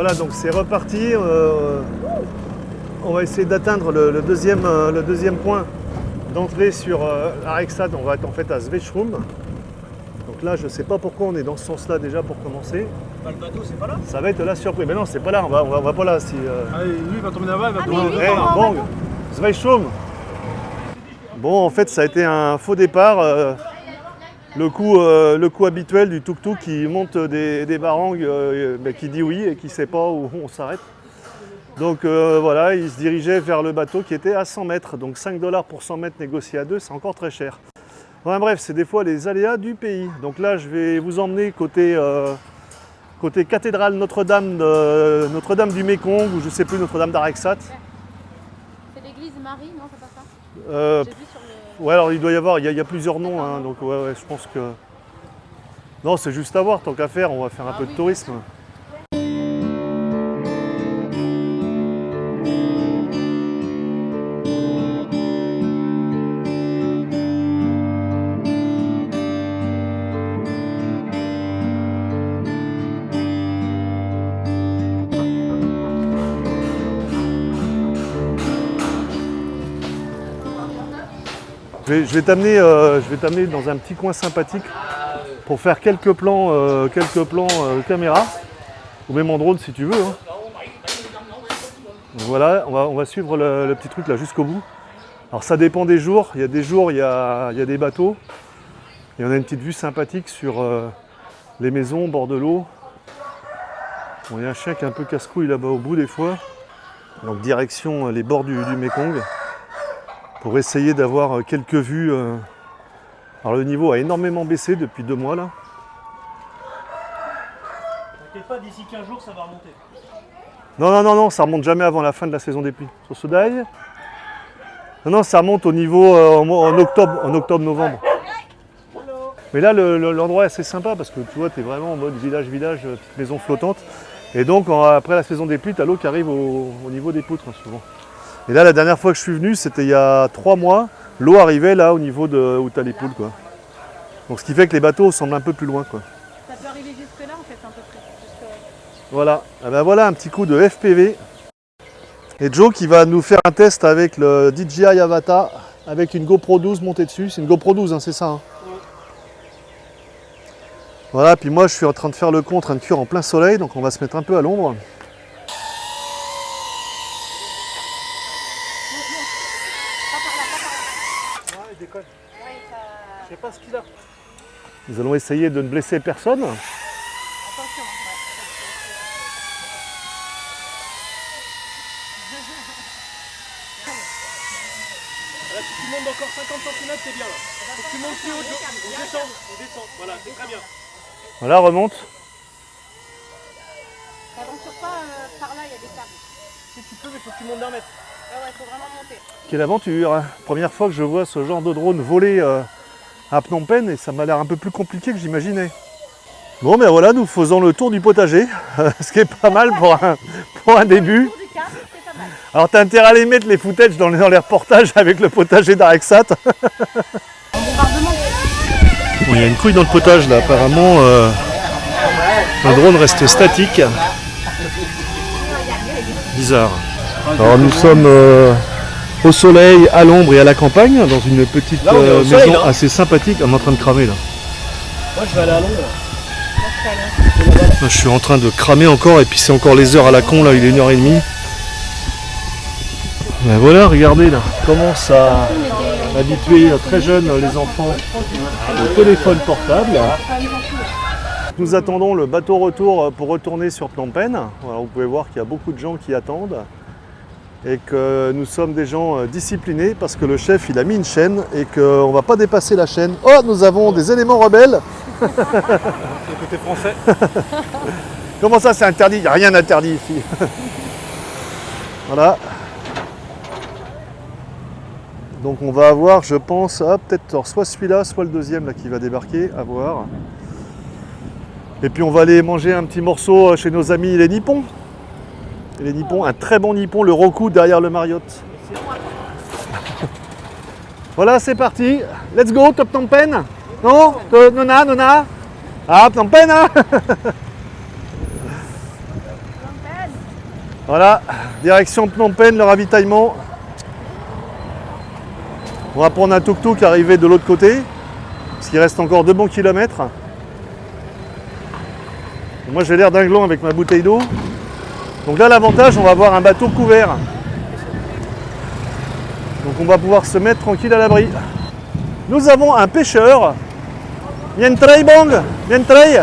Voilà, donc c'est reparti. On va essayer d'atteindre le deuxième point d'entrée sur Areksat. On va être en fait à Zweitzschrum. Donc là, je ne sais pas pourquoi on est dans ce sens-là déjà pour commencer. Bah, le bateau, c'est pas là. Ça va être la surprise. Mais non, c'est pas là, on va pas là. Si, Allez, lui, il va tomber là-bas, il va tomber Hey, bon, Zweitzschrum. Bon, en fait, ça a été un faux départ. Le coup habituel du tuk-tuk qui monte des barangues, qui dit oui et qui ne sait pas où on s'arrête. Donc voilà, il se dirigeait vers le bateau qui était à 100 mètres. Donc 5 $ pour 100 mètres négocié à 2, c'est encore très cher. Enfin, bref, c'est des fois les aléas du pays. Donc là, je vais vous emmener côté cathédrale Notre-Dame du Mékong, ou je ne sais plus, Notre-Dame d'Areksat. C'est l'église Marie, non, c'est pas ça? J'ai vu sur le... Ouais, alors il doit y avoir, il y a plusieurs noms, hein, donc ouais, je pense que... Non, c'est juste à voir, tant qu'à faire, on va faire un peu de tourisme. Je vais t'amener dans un petit coin sympathique pour faire quelques plans caméra, ou même en drone si tu veux. Hein. Donc voilà, on va suivre le petit truc là jusqu'au bout. Alors ça dépend des jours. Il y a des jours, il y a des bateaux. Et on a une petite vue sympathique sur les maisons au bord de l'eau. Bon, il y a un chien qui est un peu casse-couille là-bas au bout des fois. Donc direction les bords du Mékong. Pour essayer d'avoir quelques vues. Alors le niveau a énormément baissé depuis 2 mois là. T'inquiète pas, d'ici 15 jours, ça va remonter. Non, ça remonte jamais avant la fin de la saison des pluies. Sur Sodaï. Non, ça remonte au niveau en octobre-novembre. Mais là, l'endroit est assez sympa parce que tu vois, tu es vraiment en mode village, petite maison flottante. Et donc, après la saison des pluies, tu as l'eau qui arrive au niveau des poutres, souvent. Et là, la dernière fois que je suis venu, c'était il y a 3 mois. L'eau arrivait là au niveau de où tu as les poules, quoi. Donc, ce qui fait que les bateaux semblent un peu plus loin, quoi. Ça peut arriver jusque là en fait, à peu près. Voilà. Ah ben voilà un petit coup de FPV. Et Joe qui va nous faire un test avec le DJI Avata avec une GoPro 12 montée dessus. C'est une GoPro 12, hein, c'est ça, hein. Voilà, puis moi je suis en train de faire le con, en train de cuire en plein soleil, donc on va se mettre un peu à l'ombre. Il déconne. Je sais pas ce qu'il a. Nous allons essayer de ne blesser personne. Attention. Là, si tu montes encore 50 cm, c'est bien là. Faut que tu montes plus haut. On descend. Voilà, c'est très bien. Voilà, remonte. T'aventures pas par là, il y a des câbles. Si tu peux, mais faut que tu montes d'1 mètre. Ouais, faut vraiment monter. Quelle aventure, hein. Première fois que je vois ce genre de drone voler à Phnom Penh et ça m'a l'air un peu plus compliqué que j'imaginais. Bon, ben voilà, nous faisons le tour du potager, ce qui est pas mal pour un début. Tour du câble, c'est pas mal. Alors t'as intérêt à les mettre les footage dans les reportages avec le potager d'Areksat. Bombardement. Bon, il y a une couille dans le potage là, apparemment le drone reste statique. Bizarre. Alors nous sommes au soleil, à l'ombre et à la campagne, dans une petite Là, on est au maison soleil, là. assez sympathique. On est en train de cramer là. Moi, je vais aller à l'ombre. Là, je suis en train de cramer encore et puis c'est encore les heures à la con là, il est 1h30. Ben voilà, regardez là, commence à habituer très jeunes les enfants au téléphone portable. Nous attendons le bateau retour pour retourner sur Phnom Penh. Alors, vous pouvez voir qu'il y a beaucoup de gens qui attendent et que nous sommes des gens disciplinés parce que le chef il a mis une chaîne et qu'on ne va pas dépasser la chaîne. Oh, nous avons des éléments rebelles. C'est le côté français. Comment ça c'est interdit? Il n'y a rien d'interdit ici. Voilà. Donc on va avoir, je pense, peut-être soit celui-là, soit le deuxième là, qui va débarquer, à voir. Et puis on va aller manger un petit morceau chez nos amis les Nippons. Et les Nippons, un très bon Nippon, le Roku derrière le Marriott. Voilà, c'est parti. Let's go, top Phnom Penh. Non, Nona. Ah, Phnom Penh, hein. Voilà, direction Phnom Penh, le ravitaillement. On va prendre un tuk-tuk arrivé de l'autre côté, parce qu'il reste encore 2 bons kilomètres. Moi j'ai l'air d'un gland avec ma bouteille d'eau. Donc là l'avantage, on va avoir un bateau couvert. Donc on va pouvoir se mettre tranquille à l'abri. Nous avons un pêcheur. Bien trai bong, bien trai.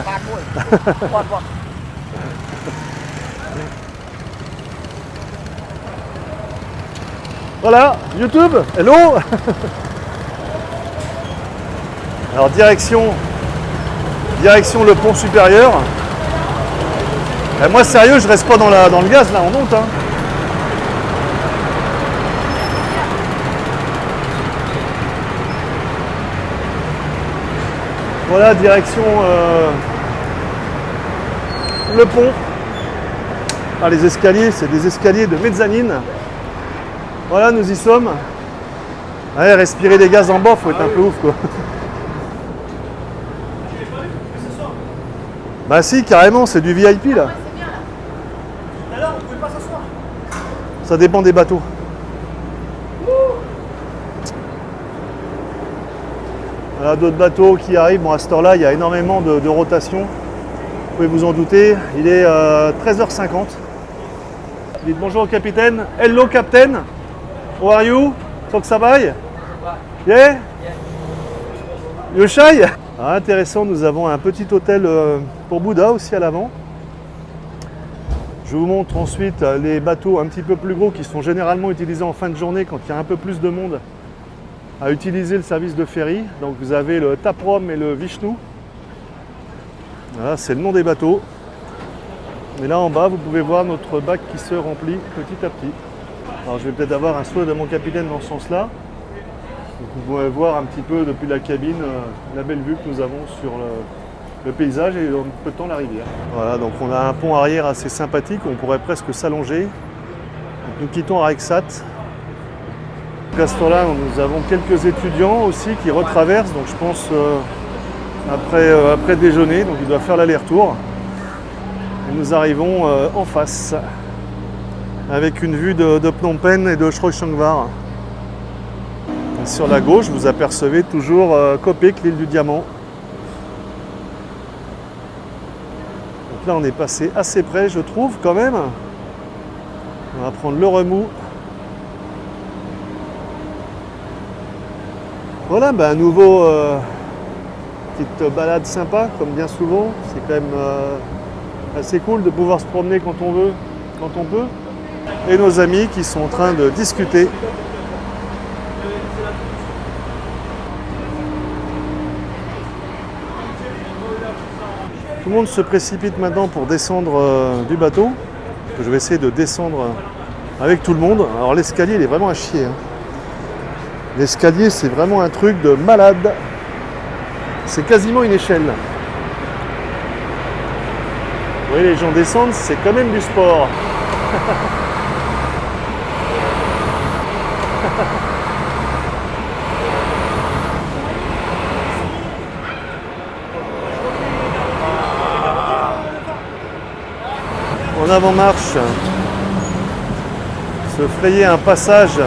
Voilà, YouTube, hello. Alors direction le pont supérieur. Et moi sérieux, je reste pas dans le gaz là, on monte. Hein. Voilà, direction le pont. Ah, les escaliers, c'est des escaliers de mezzanine. Voilà, nous y sommes. Ouais, respirer des gaz en bas, faut être un peu ouf quoi. Bah si, carrément, c'est du VIP là. Tout à l'heure, on pouvait pas s'asseoir. Ça dépend des bateaux. Voilà, d'autres bateaux qui arrivent. Bon, à cette heure-là, il y a énormément de rotation. Vous pouvez vous en douter. Il est 13h50. Dites bonjour au capitaine. Hello, captain. How are you? Sok Sabai? Yeah? You shy? Ah, intéressant, nous avons un petit hôtel pour Bouddha aussi à l'avant. Je vous montre ensuite les bateaux un petit peu plus gros qui sont généralement utilisés en fin de journée quand il y a un peu plus de monde à utiliser le service de ferry. Donc vous avez le Taprom et le Vishnu. Voilà, c'est le nom des bateaux. Et là en bas, vous pouvez voir notre bac qui se remplit petit à petit. Alors je vais peut-être avoir un souhait de mon capitaine dans ce sens-là. Donc, vous pouvez voir un petit peu depuis la cabine la belle vue que nous avons sur le paysage et en peu de temps la rivière. Voilà, donc on a un pont arrière assez sympathique, on pourrait presque s'allonger. Donc, nous quittons Arexat. À ce temps-là, nous avons quelques étudiants aussi qui retraversent, donc je pense après déjeuner, donc ils doivent faire l'aller-retour. Et nous arrivons en face, avec une vue de Phnom Penh et de Srocangvar. Sur la gauche, vous apercevez toujours Kopek, l'île du Diamant. Donc là, on est passé assez près, je trouve, quand même. On va prendre le remous. Voilà, ben, un nouveau petite balade sympa, comme bien souvent. C'est quand même assez cool de pouvoir se promener quand on veut, quand on peut. Et nos amis qui sont en train de discuter. Tout le monde se précipite maintenant pour descendre du bateau. Je vais essayer de descendre avec tout le monde. Alors l'escalier, il est vraiment à chier. Hein. L'escalier, c'est vraiment un truc de malade. C'est quasiment une échelle. Vous voyez, les gens descendent, c'est quand même du sport. En avant-marche, se frayer un passage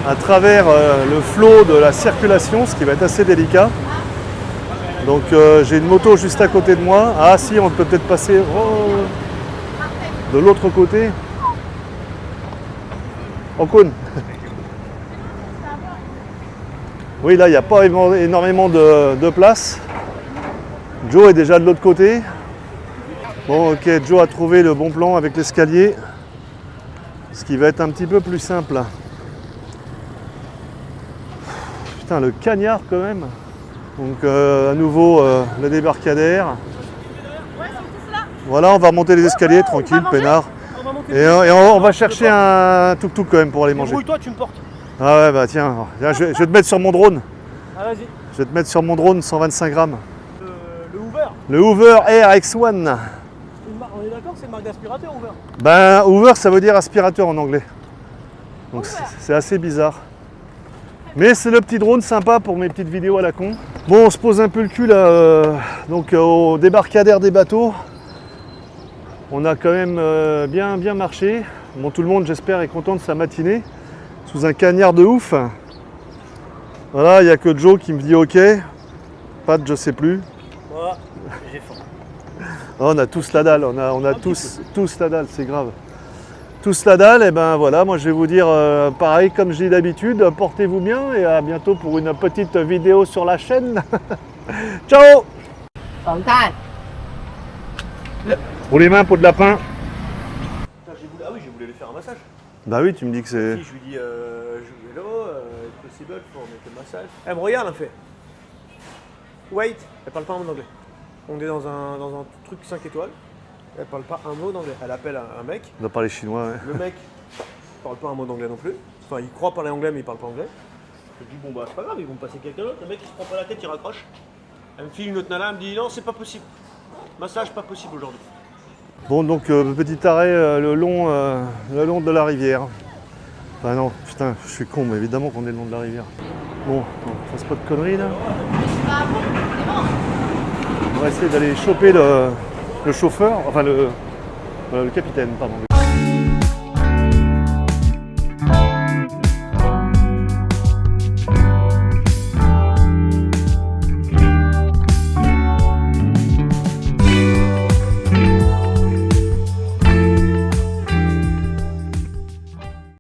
à travers le flot de la circulation, ce qui va être assez délicat. Donc j'ai une moto juste à côté de moi. Ah si, on peut peut-être passer de l'autre côté. Okun. Oui, là, il n'y a pas énormément de place. Joe est déjà de l'autre côté. Bon, ok, Joe a trouvé le bon plan avec l'escalier. Ce qui va être un petit peu plus simple. Putain, le cagnard quand même. Donc à nouveau le débarcadère. Voilà, on va remonter les escaliers tranquille, peinard. Et on va chercher un tuk-tuk quand même pour aller manger. Débrouille-toi, tu me portes. Ah ouais, bah tiens, je vais te mettre sur mon drone. Ah, vas-y. Je vais te mettre sur mon drone 125 grammes. Le Hoover. Le Hoover Air X1. On est d'accord, c'est une marque d'aspirateur Hoover. Ben, Hoover, ça veut dire aspirateur en anglais. Donc c'est assez bizarre. Mais c'est le petit drone sympa pour mes petites vidéos à la con. Bon, on se pose un peu le cul là, donc au débarcadère des bateaux. On a quand même bien marché. Bon, tout le monde, j'espère, est content de sa matinée. Sous un cagnard de ouf. Voilà, il n'y a que Joe qui me dit OK. Pat, je sais plus. Moi, j'ai faim. Oh, on a tous la dalle, on a tous la dalle, c'est grave. Tous la dalle, et ben voilà, moi je vais vous dire pareil comme je dis d'habitude, portez-vous bien et à bientôt pour une petite vidéo sur la chaîne. Ciao! ของท่าน Pour les mains, peau de lapin. Ah oui, j'ai voulu lui faire un massage. Bah oui, tu me dis que c'est... Si je lui dis, hello, it's possible for make a massage. Elle me regarde, elle fait. Wait, elle parle pas un mot d'anglais. On est dans un truc 5 étoiles. Elle parle pas un mot d'anglais. Elle appelle un mec. On doit parler chinois, ouais. Le mec parle pas un mot d'anglais non plus. Enfin, il croit parler anglais, mais il parle pas anglais. Je dis, bon bah c'est pas grave, ils vont me passer quelqu'un d'autre. Le mec il se prend pas la tête, il raccroche. Elle me file une autre nana, elle me dit, non, c'est pas possible. Massage pas possible aujourd'hui. Bon, donc petit arrêt le long de la rivière. Enfin non, putain, je suis con, mais évidemment qu'on est le long de la rivière. Bon, on fasse pas de conneries là. On va essayer d'aller choper le chauffeur, enfin le capitaine, pardon.